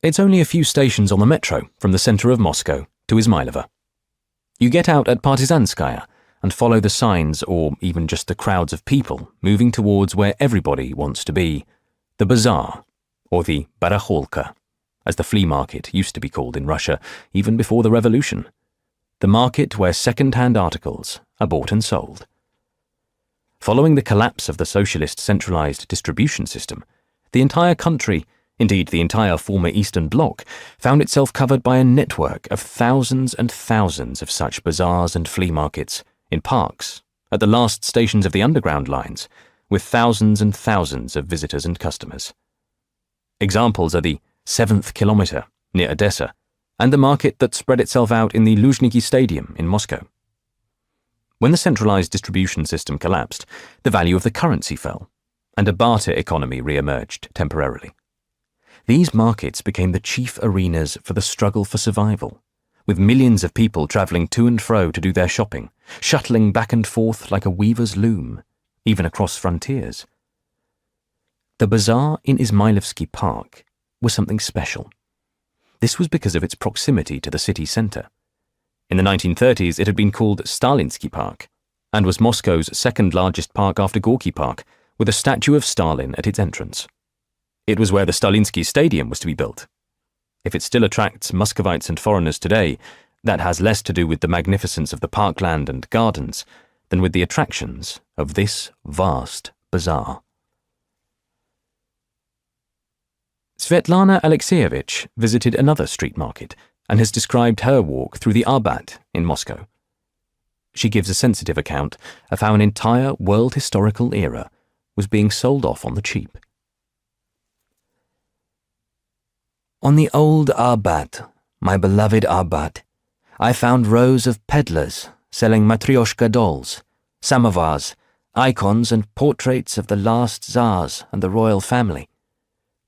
It's only a few stations on the metro from the center of Moscow to Izmailova. You get out at Partizanskaya and follow the signs or even just the crowds of people moving towards where everybody wants to be, the bazaar, or the baracholka, as the flea market used to be called in Russia even before the revolution, the market where second-hand articles are bought and sold. Following the collapse of the socialist centralized distribution system, the entire country, indeed the entire former Eastern Bloc, found itself covered by a network of thousands and thousands of such bazaars and flea markets, in parks, at the last stations of the underground lines, with thousands and thousands of visitors and customers. Examples are the 7th Kilometer near Odessa, and the market that spread itself out in the Luzhniki Stadium in Moscow. When the centralized distribution system collapsed, the value of the currency fell, and a barter economy re-emerged temporarily. These markets became the chief arenas for the struggle for survival, with millions of people traveling to and fro to do their shopping, shuttling back and forth like a weaver's loom, even across frontiers. The bazaar in Izmailovsky Park was something special. This was because of its proximity to the city center. In the 1930s, it had been called Stalinsky Park, and was Moscow's second-largest park after Gorky Park, with a statue of Stalin at its entrance. It was where the Stalinsky Stadium was to be built. If it still attracts Muscovites and foreigners today, that has less to do with the magnificence of the parkland and gardens than with the attractions of this vast bazaar. Svetlana Alexeyevich visited another street market and has described her walk through the Arbat in Moscow. She gives a sensitive account of how an entire world historical era was being sold off on the cheap. On the old Arbat, my beloved Arbat, I found rows of peddlers selling matryoshka dolls, samovars, icons and portraits of the last Tsars and the royal family,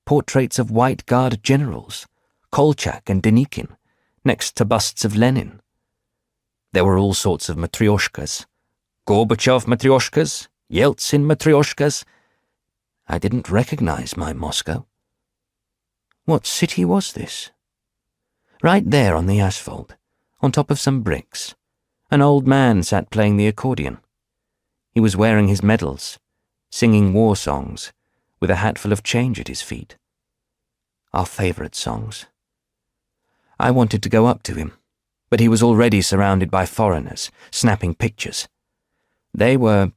portraits of White Guard generals, Kolchak and Denikin, next to busts of Lenin. There were all sorts of matryoshkas, Gorbachev matryoshkas, Yeltsin matryoshkas. I didn't recognize my Moscow. What city was this? Right there on the asphalt, on top of some bricks, an old man sat playing the accordion. He was wearing his medals, singing war songs, with a hatful of change at his feet. Our favorite songs. I wanted to go up to him, but he was already surrounded by foreigners, snapping pictures. They were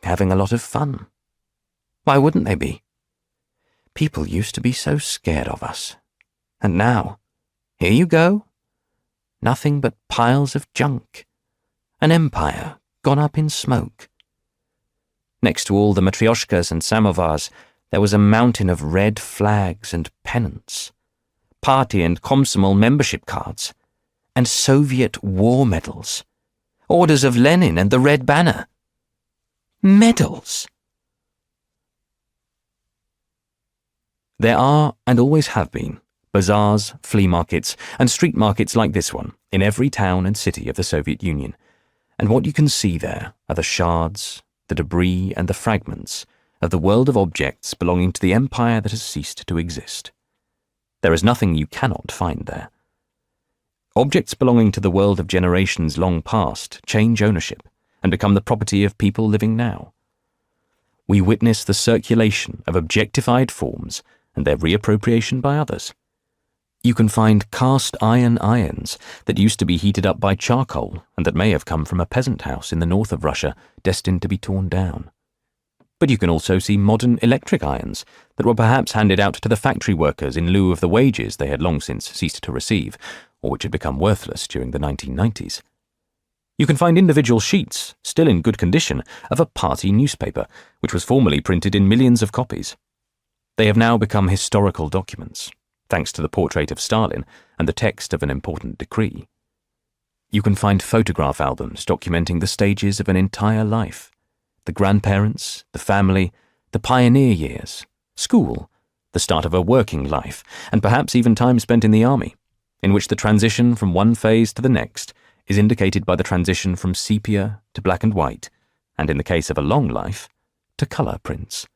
having a lot of fun. Why wouldn't they be? People used to be so scared of us. And now, here you go. Nothing but piles of junk. An empire gone up in smoke. Next to all the matryoshkas and samovars, there was a mountain of red flags and pennants, party and Komsomol membership cards, and Soviet war medals, orders of Lenin and the Red Banner. Medals! There are, and always have been, bazaars, flea markets, and street markets like this one in every town and city of the Soviet Union, and what you can see there are the shards, the debris, and the fragments of the world of objects belonging to the empire that has ceased to exist. There is nothing you cannot find there. Objects belonging to the world of generations long past change ownership and become the property of people living now. We witness the circulation of objectified forms and their reappropriation by others. You can find cast iron irons that used to be heated up by charcoal and that may have come from a peasant house in the north of Russia destined to be torn down. But you can also see modern electric irons that were perhaps handed out to the factory workers in lieu of the wages they had long since ceased to receive, or which had become worthless during the 1990s. You can find individual sheets, still in good condition, of a party newspaper, which was formerly printed in millions of copies. They have now become historical documents, thanks to the portrait of Stalin and the text of an important decree. You can find photograph albums documenting the stages of an entire life, the grandparents, the family, the pioneer years, school, the start of a working life, and perhaps even time spent in the army, in which the transition from one phase to the next is indicated by the transition from sepia to black and white, and in the case of a long life, to colour prints.